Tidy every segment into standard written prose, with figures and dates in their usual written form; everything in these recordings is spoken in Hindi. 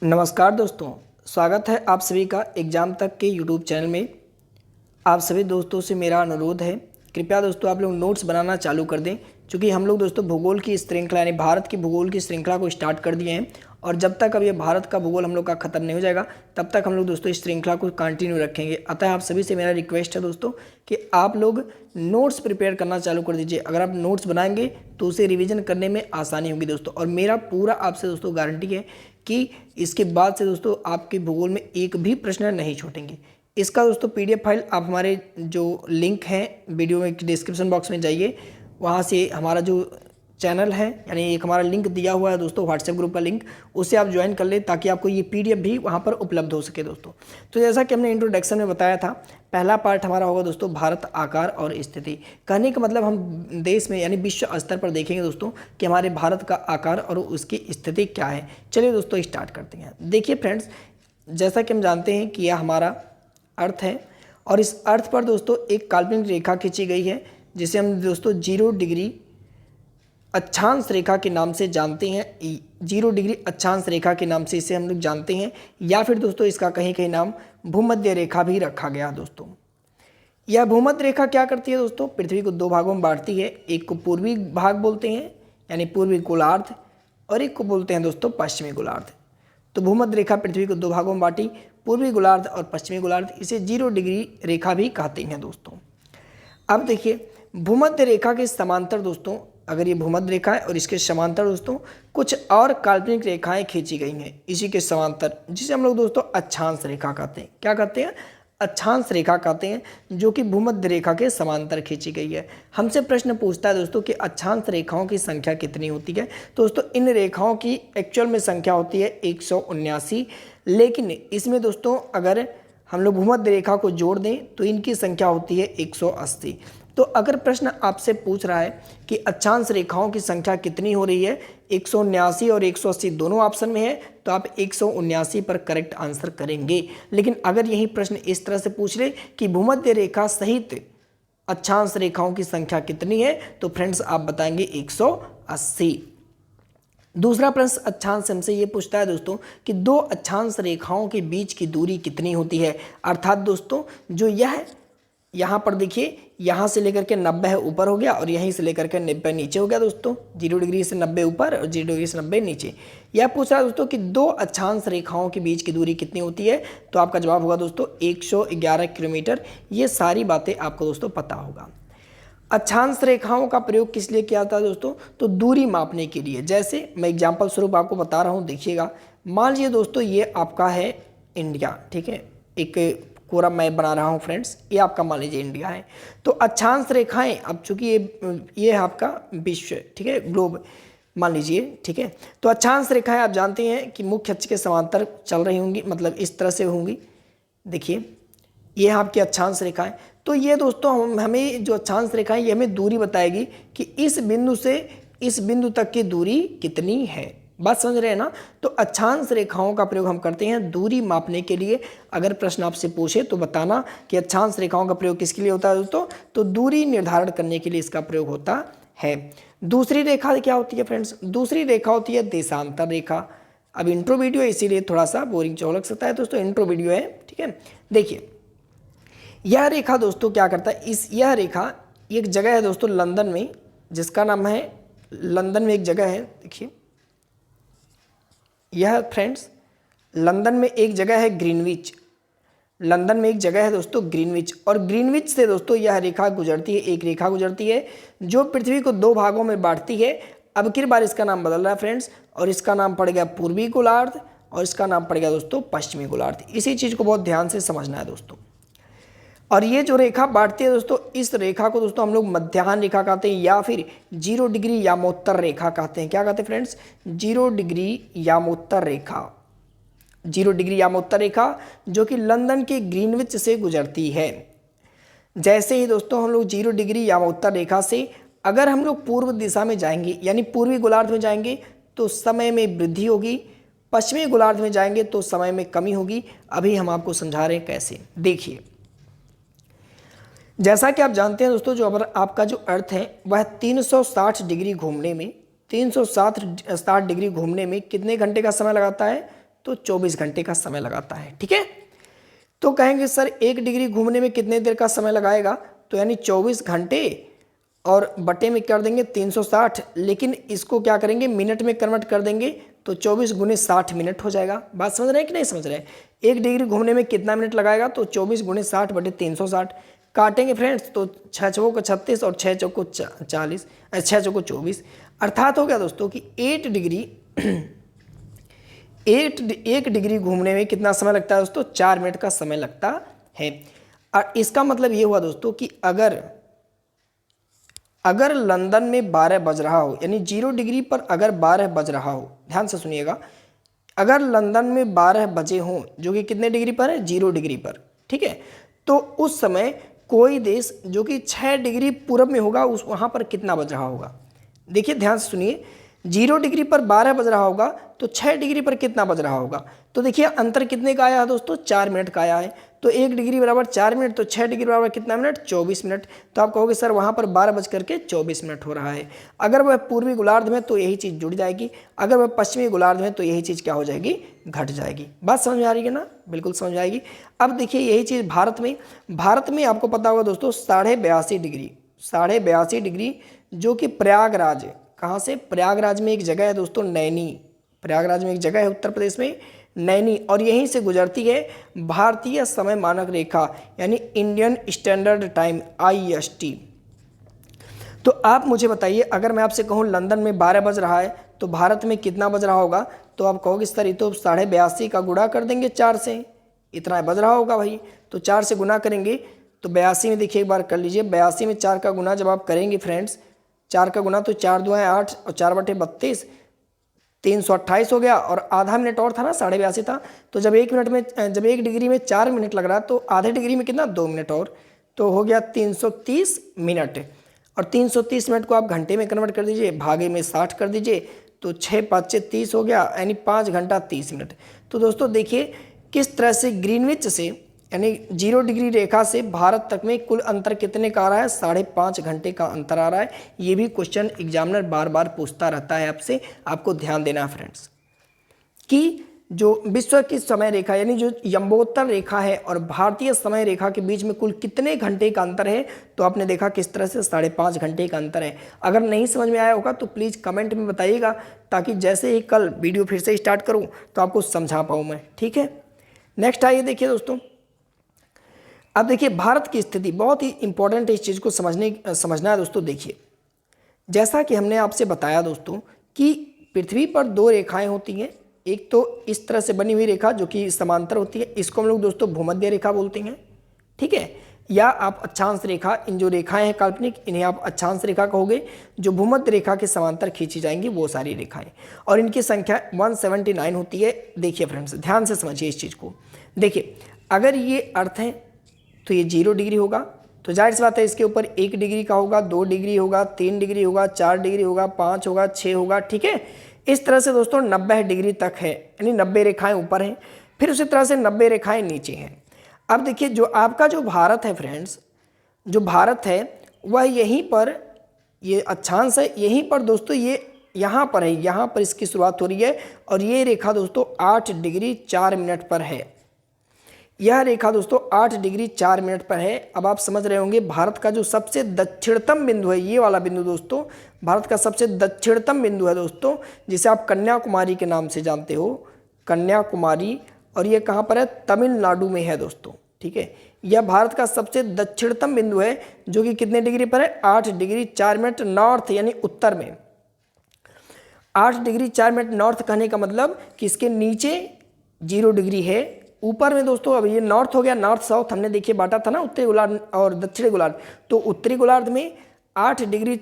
नमस्कार दोस्तों, स्वागत है आप सभी का एग्ज़ाम तक के यूट्यूब चैनल में। आप सभी दोस्तों से मेरा अनुरोध है, कृपया दोस्तों आप लोग नोट्स बनाना चालू कर दें, क्योंकि हम लोग दोस्तों भूगोल की श्रृंखला यानी भारत की भूगोल की श्रृंखला को स्टार्ट कर दिए हैं। और जब तक अब ये भारत का भूगोल हम लोग का ख़त्म नहीं हो जाएगा तब तक हम लोग दोस्तों इस श्रृंखला को कंटिन्यू रखेंगे। अतः आप सभी से मेरा रिक्वेस्ट है दोस्तों कि आप लोग नोट्स प्रिपेयर करना चालू कर दीजिए। अगर आप नोट्स बनाएंगे तो उसे रिवीजन करने में आसानी होगी दोस्तों। और मेरा पूरा आपसे दोस्तों गारंटी है कि इसके बाद से दोस्तों आपके भूगोल में एक भी प्रश्न नहीं छूटेंगे। इसका दोस्तों पीडीएफ फाइल आप हमारे जो लिंक है वीडियो में डिस्क्रिप्शन बॉक्स में जाइए, वहाँ से हमारा जो चैनल है यानी एक हमारा लिंक दिया हुआ है दोस्तों, व्हाट्सएप ग्रुप का लिंक, उससे आप ज्वाइन कर लें ताकि आपको ये पीडीएफ भी वहाँ पर उपलब्ध हो सके दोस्तों। तो जैसा कि हमने इंट्रोडक्शन में बताया था, पहला पार्ट हमारा होगा दोस्तों भारत आकार और स्थिति। कहने का मतलब हम देश में यानी विश्व स्तर पर देखेंगे दोस्तों कि हमारे भारत का आकार और उसकी स्थिति क्या है। चलिए दोस्तों स्टार्ट करते हैं। देखिए फ्रेंड्स, जैसा कि हम जानते हैं कि यह हमारा अर्थ है और इस अर्थ पर दोस्तों एक काल्पनिक रेखा खींची गई है जिसे हम दोस्तों 0 डिग्री अक्षांश रेखा के नाम से जानते हैं। 0 डिग्री अक्षांश रेखा के नाम से इसे हम लोग जानते हैं, या फिर दोस्तों इसका कहीं कहीं नाम भूमध्य रेखा भी रखा गया दोस्तों। यह भूमध्य रेखा क्या करती है दोस्तों, पृथ्वी को 2 भागों में बांटती है। एक को पूर्वी भाग बोलते हैं यानी पूर्वी गोलार्ध, और एक को बोलते हैं दोस्तों पश्चिमी गोलार्ध। तो भूमध्य रेखा पृथ्वी को 2 भागों में बांटी, पूर्वी गोलार्ध और पश्चिमी गोलार्ध। इसे 0 डिग्री रेखा भी कहते हैं दोस्तों। अब देखिए भूमध्य रेखा के समांतर दोस्तों, अगर ये भूमध्य रेखा है और इसके समांतर दोस्तों कुछ और काल्पनिक रेखाएं खींची गई हैं इसी के समांतर, जिसे हम लोग दोस्तों अक्षांश रेखा कहते हैं। क्या कहते हैं? अक्षांश रेखा कहते हैं, जो कि भूमध्य रेखा के समांतर खींची गई है। हमसे प्रश्न पूछता है दोस्तों कि अक्षांश रेखाओं की संख्या कितनी होती है। तो दोस्तों इन रेखाओं की एक्चुअल में संख्या होती है 179, लेकिन इसमें दोस्तों अगर हम लोग भूमध्य रेखा को जोड़ दें तो इनकी संख्या होती है 180। तो अगर प्रश्न आपसे पूछ रहा है कि अक्षांश रेखाओं की संख्या कितनी हो रही है, 179 और 180 दोनों ऑप्शन में है, तो आप 179 पर करेक्ट आंसर करेंगे। लेकिन अगर यही प्रश्न इस तरह से पूछ ले कि भूमध्य रेखा सहित अक्षांश रेखाओं की संख्या कितनी है, तो फ्रेंड्स आप बताएंगे 180। दूसरा प्रश्न अक्षांश हमसे ये पूछता है दोस्तों कि 2 अक्षांश रेखाओं के बीच की दूरी कितनी होती है। अर्थात दोस्तों जो यह यहाँ पर देखिए, यहाँ से लेकर के 90 है ऊपर हो गया और यहीं से लेकर के 90 नीचे हो गया दोस्तों। 0 डिग्री से 90 ऊपर और 0 डिग्री से 90 नीचे। यह पूछ रहा है दोस्तों कि 2 अक्षांश रेखाओं के बीच की दूरी कितनी होती है। तो आपका जवाब होगा दोस्तों 111 किलोमीटर। ये सारी बातें आपको दोस्तों पता होगा। अक्षांश रेखाओं का प्रयोग किस लिए किया जाता है दोस्तों, तो दूरी मापने के लिए। जैसे मैं एग्जाम्पल स्वरूप आपको बता रहा हूँ, देखिएगा। मान लीजिए दोस्तों ये आपका है इंडिया, ठीक है, एक पूरा मैप बना रहा हूँ फ्रेंड्स, ये आपका मान लीजिए इंडिया है। तो अक्षांश रेखाएं, अब चूंकि ये है आपका विश्व, ठीक है, ग्लोब मान लीजिए, ठीक है। तो अक्षांश रेखाएं आप जानते हैं कि मुख्य अक्ष के समांतर चल रही होंगी, मतलब इस तरह से होंगी। देखिए ये है आपकी अक्षांश रेखाएं। तो ये दोस्तों हमें जो अक्षांश रेखाएं ये हमें दूरी बताएगी कि इस बिंदु से इस बिंदु तक की दूरी कितनी है। बात समझ रहे हैं ना। तो अक्षांश रेखाओं का प्रयोग हम करते हैं दूरी मापने के लिए। अगर प्रश्न आपसे पूछे तो बताना कि अक्षांश रेखाओं का प्रयोग किसके लिए होता है दोस्तों, तो दूरी निर्धारण करने के लिए इसका प्रयोग होता है। दूसरी रेखा क्या होती है फ्रेंड्स, दूसरी रेखा होती है देशांतर रेखा। अब इंट्रो वीडियो है इसीलिए थोड़ा सा बोरिंग लग सकता है दोस्तों, इंट्रो वीडियो है, ठीक है। देखिए यह रेखा दोस्तों क्या करता है, यह रेखा एक जगह है दोस्तों लंदन में, जिसका नाम है, लंदन में एक जगह है, देखिए यह फ्रेंड्स लंदन में एक जगह है ग्रीनविच। लंदन में एक जगह है दोस्तों ग्रीनविच, और ग्रीनविच से दोस्तों यह रेखा गुजरती है, एक रेखा गुजरती है जो पृथ्वी को 2 भागों में बांटती है। अब की बार इसका नाम बदल रहा है फ्रेंड्स, और इसका नाम पड़ गया पूर्वी गोलार्ध और इसका नाम पड़ गया दोस्तों पश्चिमी गोलार्ध। इसी चीज़ को बहुत ध्यान से समझना है दोस्तों। और ये जो रेखा बांटती है दोस्तों, इस रेखा को दोस्तों हम लोग मध्याह्न रेखा कहते हैं या फिर 0 डिग्री यामोत्तर रेखा कहते हैं। क्या कहते हैं फ्रेंड्स, 0 डिग्री यामोत्तर रेखा। 0 डिग्री यामोत्तर रेखा जो कि लंदन के ग्रीनविच से गुजरती है। जैसे ही दोस्तों हम लोग 0 डिग्री यामोत्तर रेखा से अगर हम लोग पूर्व दिशा में जाएंगे यानी पूर्वी गोलार्ध में जाएंगे तो समय में वृद्धि होगी, पश्चिमी गोलार्ध में जाएंगे तो समय में कमी होगी। अभी हम आपको समझा रहे हैं कैसे। देखिए जैसा कि आप जानते हैं दोस्तों, जो आपका जो अर्थ है वह 360 डिग्री घूमने में 360 डिग्री घूमने में कितने घंटे का समय लगाता है, तो 24 घंटे का समय लगाता है। ठीक है, तो कहेंगे सर 1 डिग्री घूमने में कितने देर का समय लगाएगा, तो यानी 24 घंटे और बटे में कर देंगे 360, लेकिन इसको क्या करेंगे मिनट में कन्वर्ट कर देंगे तो 24 गुने 60 मिनट हो जाएगा। बात समझ रहे हैं कि नहीं समझ रहे हैं? 1 डिग्री घूमने में कितना मिनट लगाएगा, तो 24 गुने 60 बटे 360 काटेंगे फ्रेंड्स, तो 6 चौकों को 36 और 6 चौकों को 40, 6 चौकों 24, अर्थात हो गया दोस्तों कि 1 डिग्री घूमने में कितना समय लगता है दोस्तों, 4 मिनट का समय लगता है। और इसका मतलब ये हुआ दोस्तों कि अगर लंदन में 12 बज रहा हो, यानी 0 डिग्री पर अगर 12 बज रहा हो, ध्यान से सुनिएगा, अगर लंदन में 12 बजे हों, जो कि कितने डिग्री पर है, 0 डिग्री पर, ठीक है, तो उस समय कोई देश जो कि 6 डिग्री पूरब में होगा उस वहाँ पर कितना बज रहा होगा। देखिए ध्यान से सुनिए, 0 डिग्री पर 12 बज रहा होगा तो 6 डिग्री पर कितना बज रहा होगा, तो देखिए अंतर कितने का आया है दोस्तों, 4 मिनट का आया है। तो 1 डिग्री बराबर 4 मिनट, तो 6 डिग्री बराबर कितना मिनट, 24 मिनट। तो आप कहोगे सर वहाँ पर 12 बज करके 24 मिनट हो रहा है। अगर वह पूर्वी गोलार्ध में तो यही चीज़ जुड़ जाएगी, अगर वह पश्चिमी गोलार्ध में तो यही चीज़ क्या हो जाएगी, घट जाएगी। बात समझ में आ रही है ना, बिल्कुल समझ आएगी। अब देखिए यही चीज़ भारत में आपको पता होगा दोस्तों 82.5 डिग्री जो कि प्रयागराज, कहाँ से, प्रयागराज में एक जगह है दोस्तों नैनी, प्रयागराज में एक जगह है उत्तर प्रदेश में नैनी, और यहीं से गुजरती है भारतीय समय मानक रेखा यानी इंडियन स्टैंडर्ड टाइम IST। तो आप मुझे बताइए, अगर मैं आपसे कहूँ लंदन में 12 बज रहा है तो भारत में कितना बज रहा होगा, तो आप कहोगे सर ये तो 82.5 का गुणा कर देंगे 4 से, इतना बज रहा होगा भाई, तो 4 से गुना करेंगे तो 82 में देखिए एक बार कर लीजिए, 82 में 4 का गुना जब आप करेंगे फ्रेंड्स, 4 का गुना तो 4 दूँ 8 और 4 बटे 32, 328 हो गया, और आधा मिनट और था ना, 82.5 था, तो जब 1 डिग्री में 4 मिनट लग रहा तो आधे डिग्री में कितना, 2 मिनट और, तो हो गया 330 मिनट। और 330 मिनट को आप घंटे में कन्वर्ट कर दीजिए, भागे में 60 कर दीजिए, तो 6 5 30 हो गया, यानी 5 घंटा 30 मिनट। तो दोस्तों देखिए किस तरह से ग्रीनविच से यानी 0 डिग्री रेखा से भारत तक में कुल अंतर कितने का आ रहा है, 5.5 घंटे का अंतर आ रहा है। ये भी क्वेश्चन एग्जामिनर बार बार पूछता रहता है आपसे, आपको ध्यान देना है फ्रेंड्स कि जो विश्व की समय रेखा यानी जो यम्बोत्तर रेखा है और भारतीय समय रेखा के बीच में कुल कितने घंटे का अंतर है, तो आपने देखा किस तरह से 5.5 घंटे का अंतर है। अगर नहीं समझ में आया होगा तो प्लीज़ कमेंट में बताइएगा, ताकि जैसे ही कल वीडियो फिर से स्टार्ट करूँ तो आपको समझा पाऊँ मैं। ठीक है, नेक्स्ट आइए देखिए दोस्तों, अब देखिए भारत की स्थिति बहुत ही इंपॉर्टेंट है, इस चीज़ को समझना है दोस्तों। देखिए जैसा कि हमने आपसे बताया दोस्तों कि पृथ्वी पर 2 रेखाएं होती हैं, एक तो इस तरह से बनी हुई रेखा जो कि समांतर होती है, इसको हम लोग दोस्तों भूमध्य रेखा बोलते हैं, ठीक है, या आप अक्षांश रेखा, इन जो रेखाएं हैं काल्पनिक इन्हें आप अक्षांश रेखा कहोगे, जो भूमध्य रेखा के समांतर खींची जाएंगी वो सारी रेखाएं, और इनकी संख्या 179 होती है। देखिए फ्रेंड्स ध्यान से समझिए इस चीज़ को। देखिए अगर ये अर्थ है तो ये 0 डिग्री होगा, तो जाहिर सी बात है इसके ऊपर 1 डिग्री का होगा, 2 डिग्री होगा, 3 डिग्री होगा, 4 डिग्री होगा, 5 होगा, 6 होगा, ठीक है। इस तरह से दोस्तों 90 डिग्री तक है, यानी 90 रेखाएं ऊपर हैं, फिर उसी तरह से 90 रेखाएं नीचे हैं। अब देखिए जो आपका जो भारत है फ्रेंड्स, जो भारत है वह यहीं पर, ये अक्षांश है, यहीं पर दोस्तों ये यहाँ पर है, यहाँ पर इसकी शुरुआत हो रही है, और ये रेखा दोस्तों 8 डिग्री 4 मिनट पर है। यह रेखा दोस्तों 8 डिग्री 4 मिनट पर है। अब आप समझ रहे होंगे भारत का जो सबसे दक्षिणतम बिंदु है, ये वाला बिंदु दोस्तों भारत का सबसे दक्षिणतम बिंदु है दोस्तों, जिसे आप कन्याकुमारी के नाम से जानते हो, कन्याकुमारी, और ये कहाँ पर है, तमिलनाडु में है दोस्तों, ठीक है। यह भारत का सबसे दक्षिणतम बिंदु है जो कि कितने डिग्री पर है, 8 डिग्री 4 मिनट नॉर्थ यानी उत्तर में। 8 डिग्री 4 मिनट नॉर्थ कहने का मतलब कि इसके नीचे 0 डिग्री है, ऊपर में दोस्तों अब ये नॉर्थ हो गया, नॉर्थ साउथ हमने देखिए बांटा था ना, उत्तरी गोलार्ध और दक्षिणी गोलार्ध, तो उत्तरी गोलार्ध में 8 डिग्री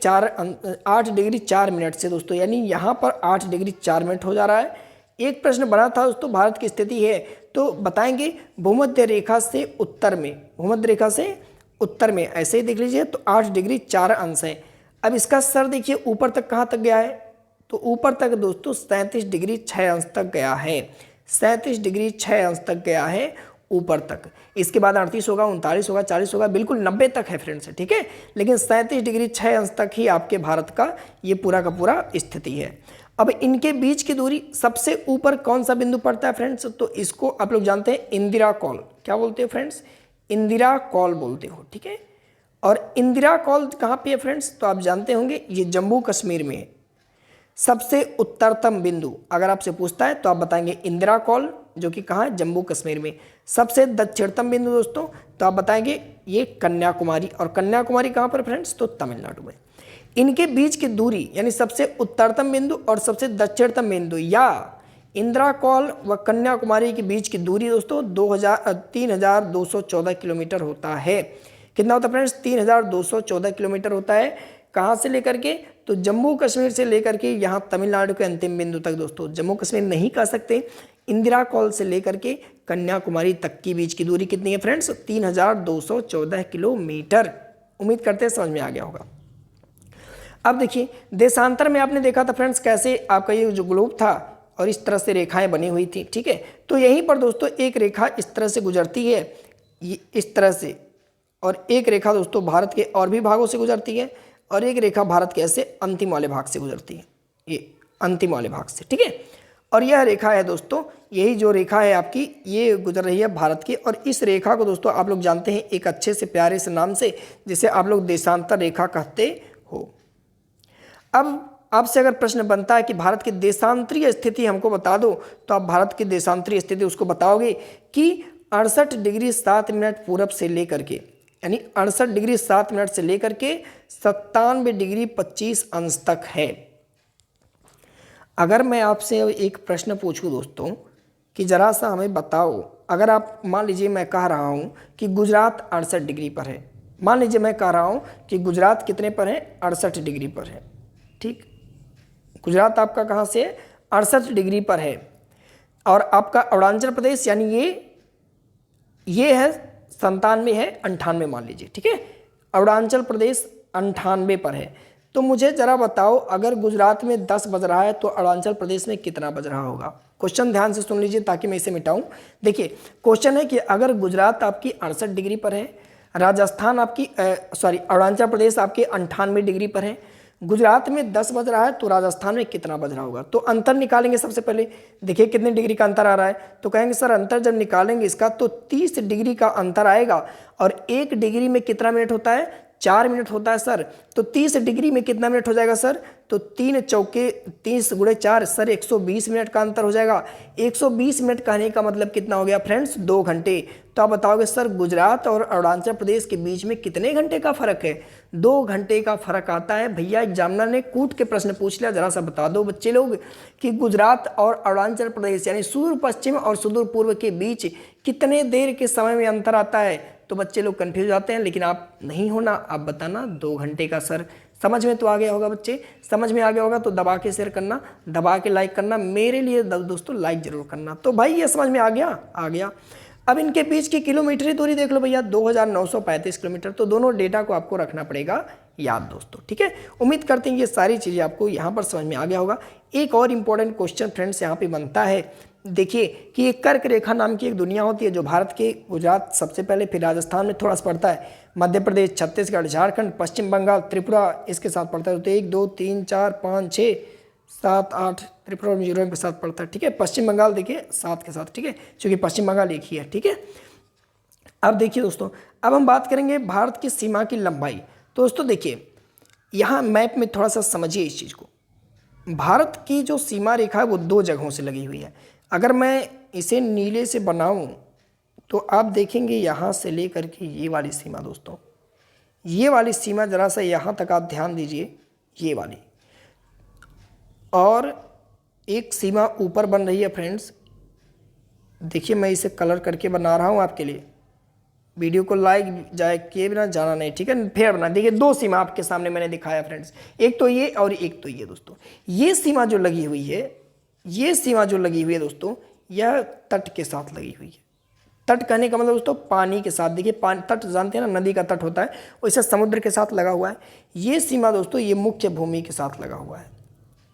4 मिनट से दोस्तों, यानी यहाँ पर 8 डिग्री 4 मिनट हो जा रहा है। एक प्रश्न बना था दोस्तों भारत की स्थिति है, तो बताएंगे भूमध्य रेखा से उत्तर में, भूमध्य रेखा से उत्तर में, ऐसे ही देख लीजिए, तो 8 डिग्री 4 अंश है। अब इसका सर देखिए ऊपर तक कहाँ तक गया है, तो ऊपर तक दोस्तों 37 डिग्री 6 अंश तक गया है, 37 डिग्री 6 अंश तक गया है ऊपर तक। इसके बाद 38 होगा, 39 होगा, 40 होगा, बिल्कुल 90 तक है फ्रेंड्स, ठीक है। लेकिन 37 डिग्री 6 अंश तक ही आपके भारत का ये पूरा का पूरा स्थिति है। अब इनके बीच की दूरी सबसे ऊपर कौन सा बिंदु पड़ता है फ्रेंड्स? तो इसको आप लोग जानते हैं इंदिरा कॉल। क्या बोलते हो फ्रेंड्स? इंदिरा कॉल बोलते हो, ठीक है। और इंदिरा कॉल कहाँ पे है फ्रेंड्स? तो आप जानते होंगे ये जम्मू कश्मीर में है। सबसे उत्तरतम बिंदु अगर आपसे पूछता है तो आप बताएंगे इंदिरा कॉल, जो कि कहाँ है? जम्मू कश्मीर में। सबसे दक्षिणतम बिंदु दोस्तों तो आप बताएंगे ये कन्याकुमारी। और कन्याकुमारी कहाँ पर फ्रेंड्स? तो तमिलनाडु में। इनके बीच की दूरी यानी सबसे उत्तरतम बिंदु और सबसे दक्षिणतम बिंदु या इंदिरा कॉल व कन्याकुमारी के बीच की दूरी दोस्तों 3214 किलोमीटर होता है। कितना होता है फ्रेंड्स? 3214 किलोमीटर होता है। कहाँ से लेकर के? तो जम्मू कश्मीर से लेकर के यहाँ तमिलनाडु के अंतिम बिंदु तक दोस्तों। जम्मू कश्मीर नहीं कह सकते, इंदिरा कॉल से लेकर के कन्याकुमारी तक की बीच की दूरी कितनी है फ्रेंड्स? 3214 किलोमीटर। उम्मीद करते हैं समझ में आ गया होगा। अब देखिए देशांतर में आपने देखा था फ्रेंड्स कैसे आपका ये जो ग्लोब था और इस तरह से रेखाएं बनी हुई थी, ठीक है। तो यहीं पर दोस्तों एक रेखा इस तरह से गुजरती है, ये इस तरह से, और एक रेखा दोस्तों भारत के और भी भागों से गुजरती है, और एक रेखा भारत के ऐसे अंतिम वाले भाग से गुजरती है, ये अंतिम वाले भाग से, ठीक है। और यह रेखा है दोस्तों, यही जो रेखा है आपकी ये गुजर रही है भारत की। और इस रेखा को दोस्तों आप लोग जानते हैं एक अच्छे से प्यारे से नाम से, जिसे आप लोग देशांतर रेखा कहते हो। अब आपसे अगर प्रश्न बनता है कि भारत की देशांतरीय स्थिति हमको बता दो, तो आप भारत की देशांतरीय स्थिति उसको बताओगे कि 68 डिग्री 7 मिनट पूरब से लेकर के, यानी 68 डिग्री 7 मिनट से लेकर के 97 डिग्री 25 अंश तक है। अगर मैं आपसे एक प्रश्न पूछूं दोस्तों कि जरा सा हमें बताओ, अगर आप मान लीजिए मैं कह रहा हूं कि गुजरात 68 डिग्री पर है, मान लीजिए मैं कह रहा हूं कि गुजरात कितने पर है? 68 डिग्री पर है, ठीक। गुजरात आपका कहाँ से है? 68 डिग्री पर है। और आपका अरुणाचल प्रदेश यानी ये है 97 है, 98 मान लीजिए, ठीक है। अरुणाचल प्रदेश 98 पर है। तो मुझे जरा बताओ अगर गुजरात में 10 बज रहा है तो अरुणाचल प्रदेश में कितना बज रहा होगा? क्वेश्चन ध्यान से सुन लीजिए ताकि मैं इसे मिटाऊं। देखिए क्वेश्चन है कि अगर गुजरात आपकी 68 डिग्री पर है, राजस्थान आपकी अरुणाचल प्रदेश आपके 98 डिग्री पर है, गुजरात में 10 बज रहा है तो राजस्थान में कितना बज रहा होगा? तो अंतर निकालेंगे सबसे पहले। देखिए कितने डिग्री का अंतर आ रहा है, तो कहेंगे सर अंतर जब निकालेंगे इसका तो 30 डिग्री का अंतर आएगा। और 1 डिग्री में कितना मिनट होता है? 4 मिनट होता है सर। तो 30 डिग्री में कितना मिनट हो जाएगा सर? तो 3 चौके 30 गुणे 4 सर 120 मिनट का अंतर हो जाएगा। 120 मिनट कहने का मतलब कितना हो गया फ्रेंड्स? 2 घंटे। तो आप बताओगे सर गुजरात और अरुणाचल प्रदेश के बीच में कितने घंटे का फर्क है? 2 घंटे का फर्क आता है। भैया एग्जामिनर ने कूट के प्रश्न पूछ लिया, जरा सा बता दो बच्चे लोग कि गुजरात और अरुणाचल प्रदेश यानी सुदूर पश्चिम और सुदूर पूर्व के बीच कितने देर के समय में अंतर आता है? तो बच्चे लोग कंफ्यूज जाते हैं, लेकिन आप नहीं होना, आप बताना 2 घंटे का सर। समझ में तो आ गया होगा बच्चे? समझ में आ गया होगा तो दबा के शेयर करना, दबा के लाइक करना, मेरे लिए दोस्तों लाइक जरूर करना। तो भाई ये समझ में आ गया? आ गया। अब इनके बीच की किलोमीटरी दूरी देख लो भैया 2935 किलोमीटर। तो दोनों डेटा को आपको रखना पड़ेगा याद दोस्तों, ठीक है। उम्मीद करते हैं ये सारी चीज़ें आपको यहाँ पर समझ में आ गया होगा। एक और इम्पोर्टेंट क्वेश्चन फ्रेंड्स यहाँ पे बनता है, देखिए कि एक कर्क रेखा नाम की एक दुनिया होती है जो भारत के गुजरात सबसे पहले, फिर राजस्थान में थोड़ा सा पड़ता है, मध्य प्रदेश, छत्तीसगढ़, झारखंड, पश्चिम बंगाल, त्रिपुरा इसके साथ पड़ता है। तो 1 2 3 4 5 6 7 8 त्रिपुरा और मिजोरम के साथ पड़ता है, ठीक है। पश्चिम बंगाल देखिए 7 के साथ, ठीक है, क्योंकि पश्चिम बंगाल एक ही है, ठीक है। अब देखिए दोस्तों, अब हम बात करेंगे भारत की सीमा की लंबाई। तो दोस्तों देखिए यहाँ मैप में थोड़ा सा समझिए इस चीज़ को। भारत की जो सीमा रेखा है वो 2 जगहों से लगी हुई है। अगर मैं इसे नीले से बनाऊं तो आप देखेंगे यहाँ से लेकर के ये वाली सीमा दोस्तों, ये वाली सीमा जरा सा यहाँ तक आप ध्यान दीजिए, ये वाली, और एक सीमा ऊपर बन रही है फ्रेंड्स। देखिए मैं इसे कलर करके बना रहा हूँ आपके लिए, वीडियो को लाइक जाए किए बिना जाना नहीं, ठीक है। फिर बना देखिए 2 सीमा आपके सामने मैंने दिखाया फ्रेंड्स, एक तो ये और एक तो ये दोस्तों। ये सीमा जो लगी हुई है, ये सीमा जो लगी हुई है दोस्तों, यह तट के साथ लगी हुई है। तट कहने का मतलब दोस्तों पानी के साथ। देखिए पानी, तट जानते हैं ना, नदी का तट होता है, वैसे समुद्र के साथ लगा हुआ है। ये सीमा दोस्तों ये मुख्य भूमि के साथ लगा हुआ है,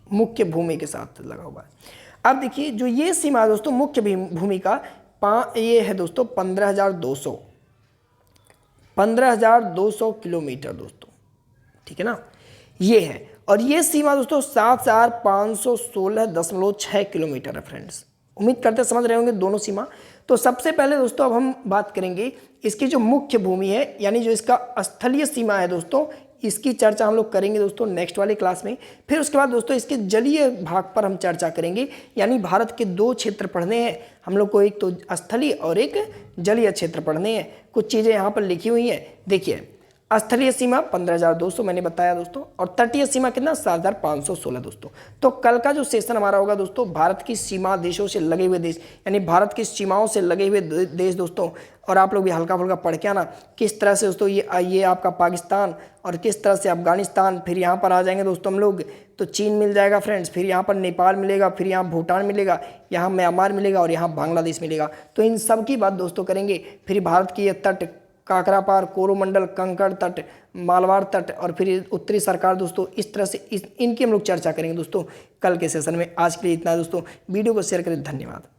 मुख्य भूमि के साथ लगा हुआ है। अब देखिए जो ये सीमा दोस्तों मुख्य भूमि का ये है दोस्तों 15,200 किलोमीटर दोस्तों, ठीक है ना, ये है। और ये सीमा दोस्तों 7,516.6 किलोमीटर है फ्रेंड्स। उम्मीद करते समझ रहे होंगे दोनों सीमा। तो सबसे पहले दोस्तों अब हम बात करेंगे इसकी जो मुख्य भूमि है, यानी जो इसका स्थलीय सीमा है दोस्तों, इसकी चर्चा हम लोग करेंगे दोस्तों नेक्स्ट वाले क्लास में। फिर उसके बाद दोस्तों इसके जलीय भाग पर हम चर्चा करेंगे, यानी भारत के दो क्षेत्र पढ़ने हैं हम लोग को, एक तो स्थलीय और एक जलीय क्षेत्र पढ़ने हैं। कुछ चीज़ें यहाँ पर लिखी हुई हैं, देखिए। स्थलीय सीमा 15,200 मैंने बताया दोस्तों, और तटीय सीमा कितना 7,516 दोस्तों। तो कल का जो सेशन हमारा होगा दोस्तों, भारत की सीमा देशों से लगे हुए देश, यानी भारत की सीमाओं से लगे हुए देश दोस्तों। और आप लोग भी हल्का फुल्का पढ़ के आना किस तरह से दोस्तों ये आपका पाकिस्तान, और किस तरह से अफगानिस्तान, फिर यहाँ पर आ जाएंगे दोस्तों हम लोग तो चीन मिल जाएगा फ्रेंड्स, फिर यहाँ पर नेपाल मिलेगा, फिर यहाँ भूटान मिलेगा, यहाँ म्यांमार मिलेगा, और यहाँ बांग्लादेश मिलेगा। तो इन सब की बात दोस्तों करेंगे। फिर भारत की ये तट, काकरापार, कोरोमंडल, कंकड़ तट, मालवाड़ तट, और फिर उत्तरी सरकार दोस्तों, इस तरह से इनकी हम लोग चर्चा करेंगे दोस्तों कल के सेशन में। आज के लिए इतना दोस्तों, वीडियो को शेयर करें, धन्यवाद।